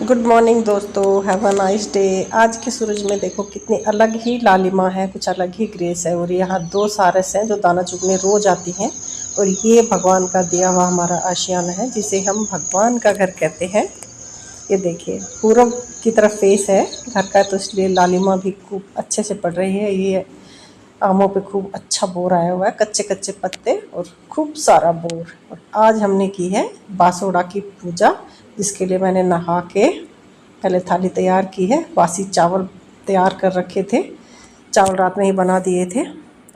Good morning दोस्तों, have a nice day. आज के सूरज में देखो कितनी अलग ही लालिमा है, कुछ अलग ही ग्रेस है। और यहाँ दो सारस हैं जो दाना चुगने रोज आती हैं। और ये भगवान का दिया हुआ हमारा आशियाना है जिसे हम भगवान का घर कहते हैं। ये देखिए पूरब की तरफ फेस है घर का, तो इसलिए लालिमा भी खूब अच्छे से पड़ रही है। ये आमों पे खूब अच्छा बोर आया हुआ है, कच्चे कच्चे पत्ते और खूब सारा बोर। और आज हमने की है बासोड़ा की पूजा, जिसके लिए मैंने नहा के पहले थाली तैयार की है। बासी चावल तैयार कर रखे थे, चावल रात में ही बना दिए थे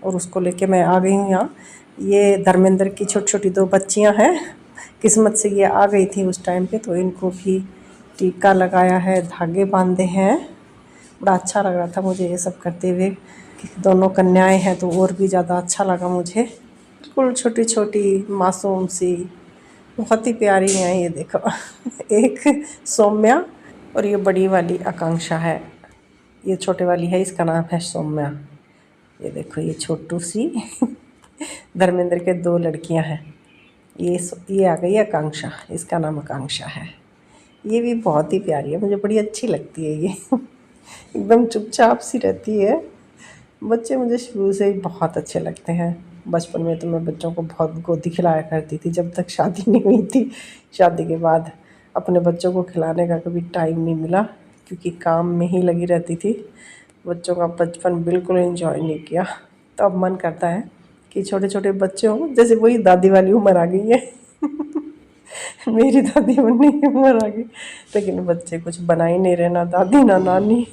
और उसको लेके मैं आ गई हूँ यहाँ। ये धर्मेंद्र की छोटी छोटी दो बच्चियाँ हैं, किस्मत से ये आ गई थी उस टाइम पे, तो इनको भी टीका लगाया है, धागे बांधे हैं। बड़ा अच्छा लग रहा था मुझे ये सब करते हुए। दोनों कन्याएं हैं तो और भी ज़्यादा अच्छा लगा मुझे। बिल्कुल छोटी छोटी मासूम सी, बहुत ही प्यारी हैं ये देखो। एक सौम्या और ये बड़ी वाली आकांक्षा है। ये छोटे वाली है, इसका नाम है सौम्या। ये देखो ये छोटू सी धर्मेंद्र के दो लड़कियां हैं। ये आ गई आकांक्षा, इसका नाम आकांक्षा है। ये भी बहुत ही प्यारी है, मुझे बड़ी अच्छी लगती है ये। एकदम चुपचाप सी रहती है। बच्चे मुझे शुरू से ही बहुत अच्छे लगते हैं। बचपन में तो मैं बच्चों को बहुत गोदी खिलाया करती थी जब तक शादी नहीं हुई थी। शादी के बाद अपने बच्चों को खिलाने का कभी टाइम नहीं मिला, क्योंकि काम में ही लगी रहती थी। बच्चों का बचपन बिल्कुल एंजॉय नहीं किया। तो अब मन करता है कि छोटे छोटे बच्चे हों, जैसे वही दादी वाली उम्र आ गई है। मेरी दादी बनने की उम्र आ गई, लेकिन बच्चे कुछ बना ही नहीं रहे, ना दादी ना नानी।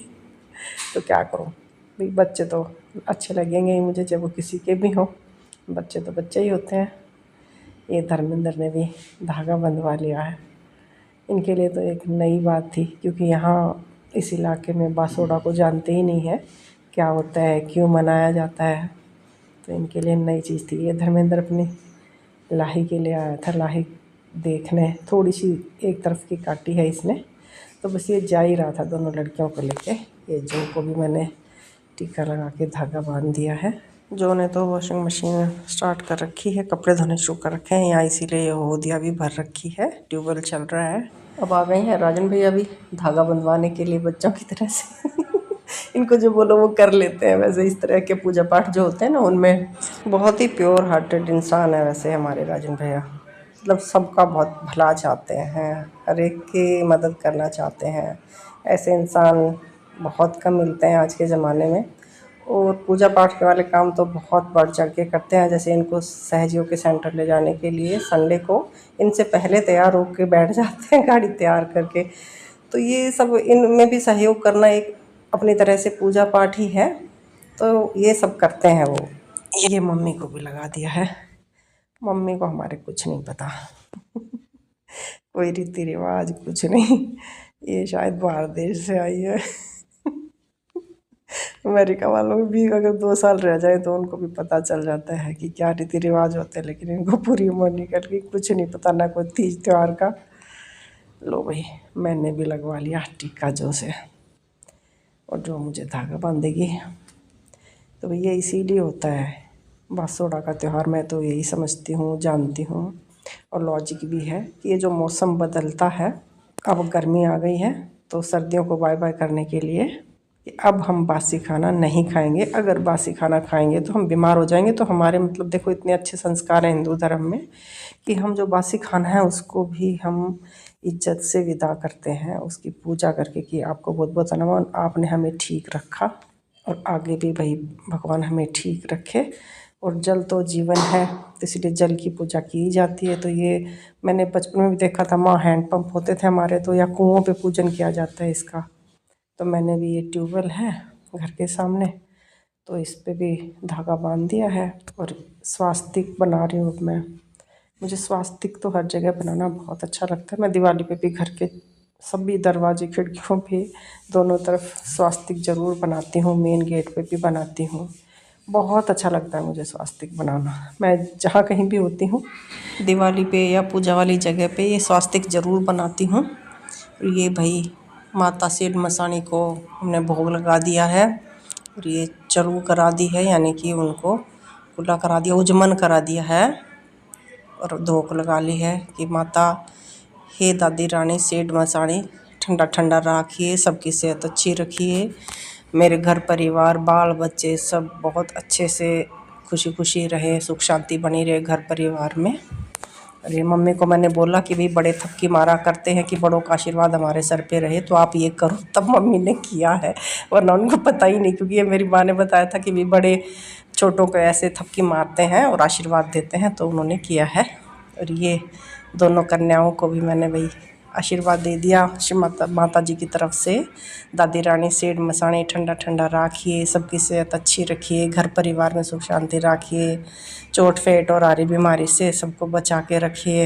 तो क्या करूं भाई, बच्चे तो अच्छे लगेंगे ही मुझे, जब वो किसी के भी हों। बच्चे तो बच्चे ही होते हैं। ये धर्मेंद्र ने भी धागा बंधवा लिया है। इनके लिए तो एक नई बात थी, क्योंकि यहाँ इस इलाके में बासोड़ा को जानते ही नहीं है क्या होता है, क्यों मनाया जाता है। तो इनके लिए नई चीज़ थी। ये धर्मेंद्र अपनी लाही के लिए आया था, लाही देखने। थोड़ी सी एक तरफ की काटी है इसने, तो बस ये जा ही रहा था दोनों लड़कियों को लेके। ये जो को भी मैंने टीका लगा के धागा बांध दिया है। जो ने तो वॉशिंग मशीन स्टार्ट कर रखी है, कपड़े धोने शुरू कर रखे हैं यहाँ, इसीलिए ये होदिया भी भर रखी है, ट्यूबवेल चल रहा है। अब आ गए हैं राजन भैया भी धागा बंधवाने के लिए बच्चों की तरह से। इनको जो बोलो वो कर लेते हैं। वैसे इस तरह के पूजा पाठ जो होते हैं ना, उनमें बहुत ही प्योर हार्टेड इंसान है वैसे हमारे राजन भैया। मतलब सबका बहुत भला चाहते हैं, हर एक की मदद करना चाहते हैं। ऐसे इंसान बहुत कम मिलते हैं आज के ज़माने में। और पूजा पाठ के वाले काम तो बहुत बढ़ चढ़ के करते हैं। जैसे इनको सहजयोग के सेंटर ले जाने के लिए संडे को इनसे पहले तैयार होकर बैठ जाते हैं, गाड़ी तैयार करके। तो ये सब इनमें भी सहयोग करना एक अपनी तरह से पूजा पाठ ही है। तो ये सब करते हैं वो। ये मम्मी को भी लगा दिया है। मम्मी को हमारे कुछ नहीं पता। कोई रीति रिवाज कुछ नहीं। ये शायद बाहर देश से आई है। अमेरिका वालों भी अगर 2 साल रह जाए तो उनको भी पता चल जाता है कि क्या रीति रिवाज होते हैं, लेकिन इनको पूरी उम्र निकल गई, कुछ नहीं पता, ना कोई तीज त्यौहार का। लो भाई, मैंने भी लगवा लिया टीका जो से, और जो मुझे धागा बांधेगी। तो भैया इसीलिए होता है बासोड़ा का त्यौहार। मैं तो यही समझती हूँ, जानती हूँ, और लॉजिक भी है कि ये जो मौसम बदलता है, अब गर्मी आ गई है तो सर्दियों को बाय बाय करने के लिए कि अब हम बासी खाना नहीं खाएंगे। अगर बासी खाना खाएंगे तो हम बीमार हो जाएंगे। तो हमारे मतलब देखो इतने अच्छे संस्कार हैं हिंदू धर्म में कि हम जो बासी खाना है उसको भी हम इज्जत से विदा करते हैं, उसकी पूजा करके कि आपको बहुत बहुत धन्यवाद, आपने हमें ठीक रखा और आगे भी भाई भगवान हमें ठीक रखे। और जल तो जीवन है, तो इसलिए जल की पूजा की जाती है। तो ये मैंने बचपन में भी देखा था, माँ हैंडपम्प होते थे हमारे तो, या कुओं पे पूजन किया जाता है इसका। तो मैंने भी, ये ट्यूबवेल है घर के सामने, तो इस पे भी धागा बांध दिया है और स्वास्तिक बना रही हूँ मैं। मुझे स्वास्तिक तो हर जगह बनाना बहुत अच्छा लगता है। मैं दिवाली पे भी घर के सभी दरवाजे खिड़कियों पे दोनों तरफ स्वास्तिक ज़रूर बनाती हूँ, मेन गेट पे भी बनाती हूँ। बहुत अच्छा लगता है मुझे स्वास्तिक बनाना। मैं जहाँ कहीं भी होती हूँ, दिवाली पे या पूजा वाली जगह पे ये स्वास्तिक ज़रूर बनाती हूँ। और ये भाई माता सेठ मसाणी को हमने भोग लगा दिया है, और ये चरू करा दी है, यानी कि उनको कुल्ला करा दिया, उजमन करा दिया है। और धोक लगा ली है कि माता हे दादी रानी सेठ मसाणी ठंडा ठंडा रखिए, सबकी सेहत अच्छी रखिए। मेरे घर परिवार बाल बच्चे सब बहुत अच्छे से खुशी खुशी रहे, सुख शांति बनी रहे घर परिवार में। अरे मम्मी को मैंने बोला कि भाई बड़े थपकी मारा करते हैं कि बड़ों का आशीर्वाद हमारे सर पे रहे, तो आप ये करो, तब मम्मी ने किया है, वरना उनको पता ही नहीं, क्योंकि ये मेरी माँ ने बताया था कि भाई बड़े छोटों को ऐसे थपकी मारते हैं और आशीर्वाद देते हैं, तो उन्होंने किया है। और ये दोनों कन्याओं को भी मैंने भाई आशीर्वाद दे दिया श्री माता जी की तरफ से। दादी रानी सेठ मसाणी ठंडा ठंडा राखिए, सबकी सेहत अच्छी रखिए, घर परिवार में सुख शांति राखिए, चोट फेट और आरी बीमारी से सबको बचा के रखिए,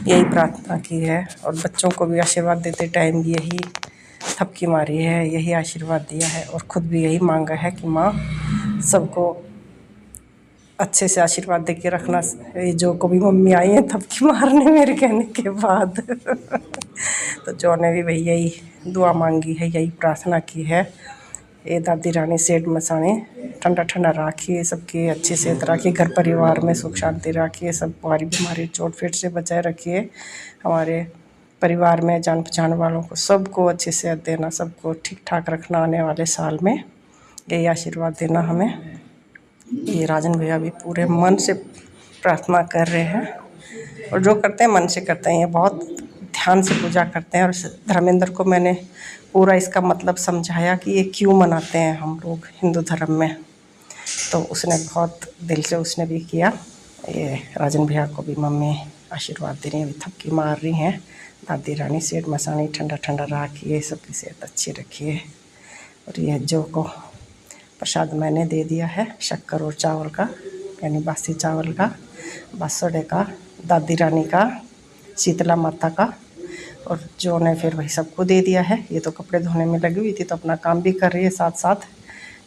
यही प्रार्थना की है। और बच्चों को भी आशीर्वाद देते टाइम यही थपकी मारी है, यही आशीर्वाद दिया है, और ख़ुद भी यही मांगा है कि माँ सबको अच्छे से आशीर्वाद दे के रखना। ये जो कभी मम्मी आई है थपकी मारने मेरे कहने के बाद तो जो ने भी भैया यही दुआ मांगी है, यही प्रार्थना की है। ये दादी रानी सेठ मसाणी ठंडा ठंडा राखिए, सबकी अच्छी सेहत रखिए, घर परिवार में सुख शांति रखिए, सब बारी बीमारी चोट फिट से बचाए रखिए। हमारे परिवार में जान पहचान वालों को सबको अच्छी सेहत देना, सबको ठीक ठाक रखना, आने वाले साल में यही आशीर्वाद देना हमें। ये राजन भैया भी पूरे मन से प्रार्थना कर रहे हैं, और जो करते हैं मन से करते हैं, ये बहुत ध्यान से पूजा करते हैं। और धर्मेंद्र को मैंने पूरा इसका मतलब समझाया कि ये क्यों मनाते हैं हम लोग हिंदू धर्म में, तो उसने बहुत दिल से उसने भी किया। ये राजन भैया को भी मम्मी आशीर्वाद दे रही हैं, थपकी मार रही हैं। दादी रानी सेठ मसाणी ठंडा ठंडा रखिए, सबकी सेहत अच्छी रखिए। और ये जो को प्रसाद मैंने दे दिया है शक्कर और चावल का, यानी बासी चावल का, बासुड़े का, दादी रानी का, शीतला माता का, और जो ने फिर वही सबको दे दिया है। ये तो कपड़े धोने में लगी हुई थी, तो अपना काम भी कर रही है, साथ साथ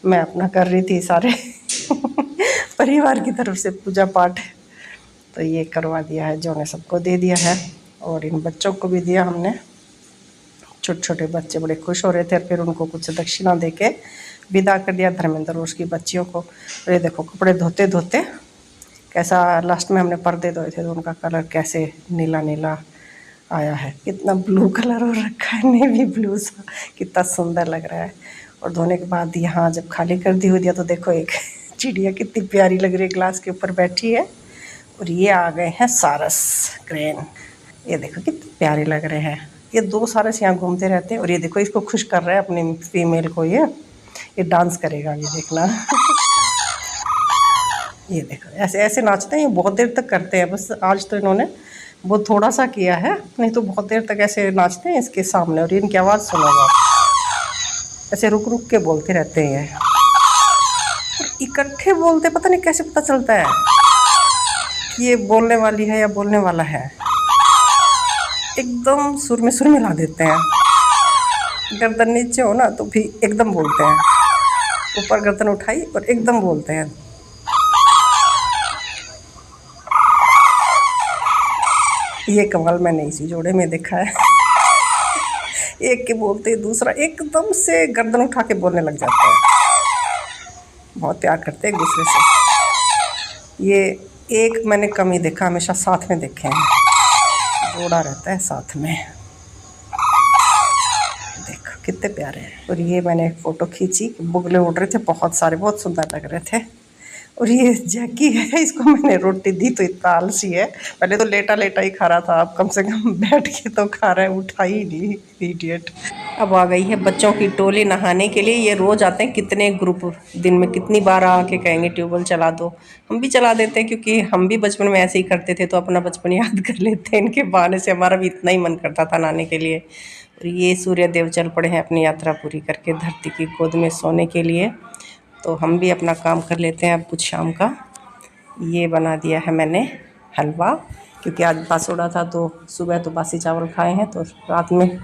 मैं अपना कर रही थी सारे परिवार की तरफ से पूजा पाठ, तो ये करवा दिया है, जो ने सबको दे दिया है। और इन बच्चों को भी दिया हमने, छोटे छोटे बच्चे बड़े खुश हो रहे थे, और फिर उनको कुछ दक्षिणा दे के विदा कर दिया धर्मेंद्र और उसकी बच्चियों को। ये देखो कपड़े धोते धोते कैसा, लास्ट में हमने पर्दे धोए थे तो उनका कलर कैसे नीला नीला आया है, कितना ब्लू कलर हो रखा है, नेवी ब्लू सा, कितना सुंदर लग रहा है। और धोने के बाद यहाँ जब खाली कर दी हो दिया, तो देखो एक चिड़िया कितनी प्यारी लग रही है, ग्लास के ऊपर बैठी है। और ये आ गए हैं सारस क्रेन, ये देखो कितने प्यारे लग रहे हैं। ये दो सारस यहाँ घूमते रहते हैं, और ये देखो इसको खुश कर रहा है अपनी फीमेल को, ये डांस करेगा, ये देखना ये देखो ऐसे ऐसे नाचते हैं, ये बहुत देर तक करते हैं। बस आज तो इन्होंने बहुत थोड़ा सा किया है, नहीं तो बहुत देर तक ऐसे नाचते हैं इसके सामने। और इनकी आवाज़ सुनोगा, ऐसे रुक रुक के बोलते रहते हैं, इकट्ठे बोलते, पता नहीं कैसे पता चलता है कि ये बोलने वाली है या बोलने वाला है। एकदम सुर में सुर मिला देते हैं, गर्दन नीचे हो ना तो भी एकदम बोलते हैं, ऊपर गर्दन उठाई और एकदम बोलते हैं। ये कमाल मैंने इसी जोड़े में देखा है एक के बोलते दूसरा एकदम से गर्दन उठा के बोलने लग जाता है, बहुत प्यार करते हैं एक दूसरे से। ये एक मैंने कम ही देखा, हमेशा साथ में देखे हैं, जोड़ा रहता है साथ में। देखो कितने प्यारे हैं। और ये मैंने एक फ़ोटो खींची, बुगले उड़ रहे थे बहुत सारे, बहुत सुंदर लग रहे थे। और ये जैकी है, इसको मैंने रोटी दी तो इतना आलसी है, पहले तो लेटा लेटा ही खा रहा था, अब कम से कम बैठ के तो खा रहा है, उठा ही नहीं, इडियट। अब आ गई है बच्चों की टोली नहाने के लिए। ये रोज़ आते हैं, कितने ग्रुप, दिन में कितनी बार आके कहेंगे ट्यूबवेल चला दो, हम भी चला देते हैं, क्योंकि हम भी बचपन में ऐसे ही करते थे, तो अपना बचपन याद कर लेते हैं इनके बहाने से। हमारा भी इतना ही मन करता था नहाने के लिए। और ये सूर्य देव चल पड़े हैं अपनी यात्रा पूरी करके धरती की गोद में सोने के लिए, तो हम भी अपना काम कर लेते हैं अब कुछ शाम का। ये बना दिया है मैंने हलवा, क्योंकि आज बासुड़ा था, तो सुबह तो बासी चावल खाए हैं, तो रात में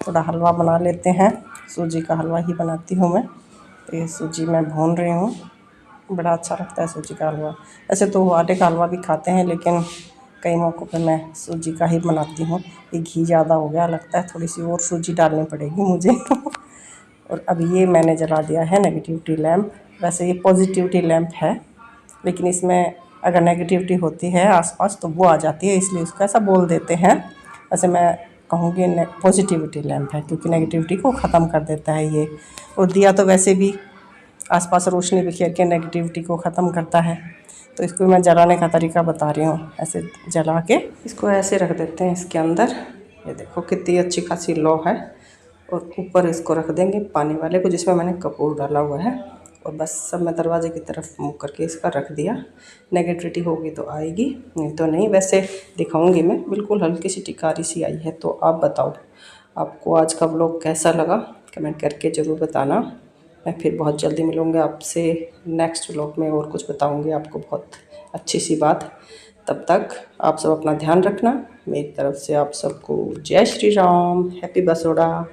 थोड़ा हलवा बना लेते हैं। सूजी का हलवा ही बनाती हूँ मैं, तो ये सूजी मैं भून रही हूँ, बड़ा अच्छा लगता है सूजी का हलवा। ऐसे तो आटे का हलवा भी खाते हैं, लेकिन कई मौक़ों पे मैं सूजी का ही बनाती हूँ। ये घी ज़्यादा हो गया लगता है, थोड़ी सी और सूजी डालनी पड़ेगी मुझे और अब ये मैंने जला दिया है नेगेटिविटी लैंप। वैसे ये पॉजिटिविटी लैंप है, लेकिन इसमें अगर नेगेटिविटी होती है आसपास तो वो आ जाती है, इसलिए उसको ऐसा बोल देते हैं। वैसे मैं कहूँगी पॉजिटिविटी लैंप है, क्योंकि नेगेटिविटी को ख़त्म कर देता है ये। और दिया तो वैसे भी आसपास रोशनी बिखेर के नेगेटिविटी को ख़त्म करता है। तो इसको मैं जलाने का तरीका बता रही हूँ। ऐसे जला के इसको ऐसे रख देते हैं इसके अंदर। ये देखो कितनी अच्छी खासी लौ है। और ऊपर इसको रख देंगे पानी वाले को, जिसमें मैंने कपूर डाला हुआ है। और बस सब मैं दरवाजे की तरफ मुँह करके इसका रख दिया। नेगेटिविटी होगी तो आएगी, नहीं तो नहीं। वैसे दिखाऊंगी मैं, बिल्कुल हल्की सी टिकारी सी आई है। तो आप बताओ आपको आज का व्लॉग कैसा लगा, कमेंट करके ज़रूर बताना। मैं फिर बहुत जल्दी मिलूँगी आपसे नेक्स्ट व्लॉग में, और कुछ बताऊँगी आपको बहुत अच्छी सी बात। तब तक आप सब अपना ध्यान रखना। मेरी तरफ से आप सबको जय श्री राम, हैप्पी बसोड़ा।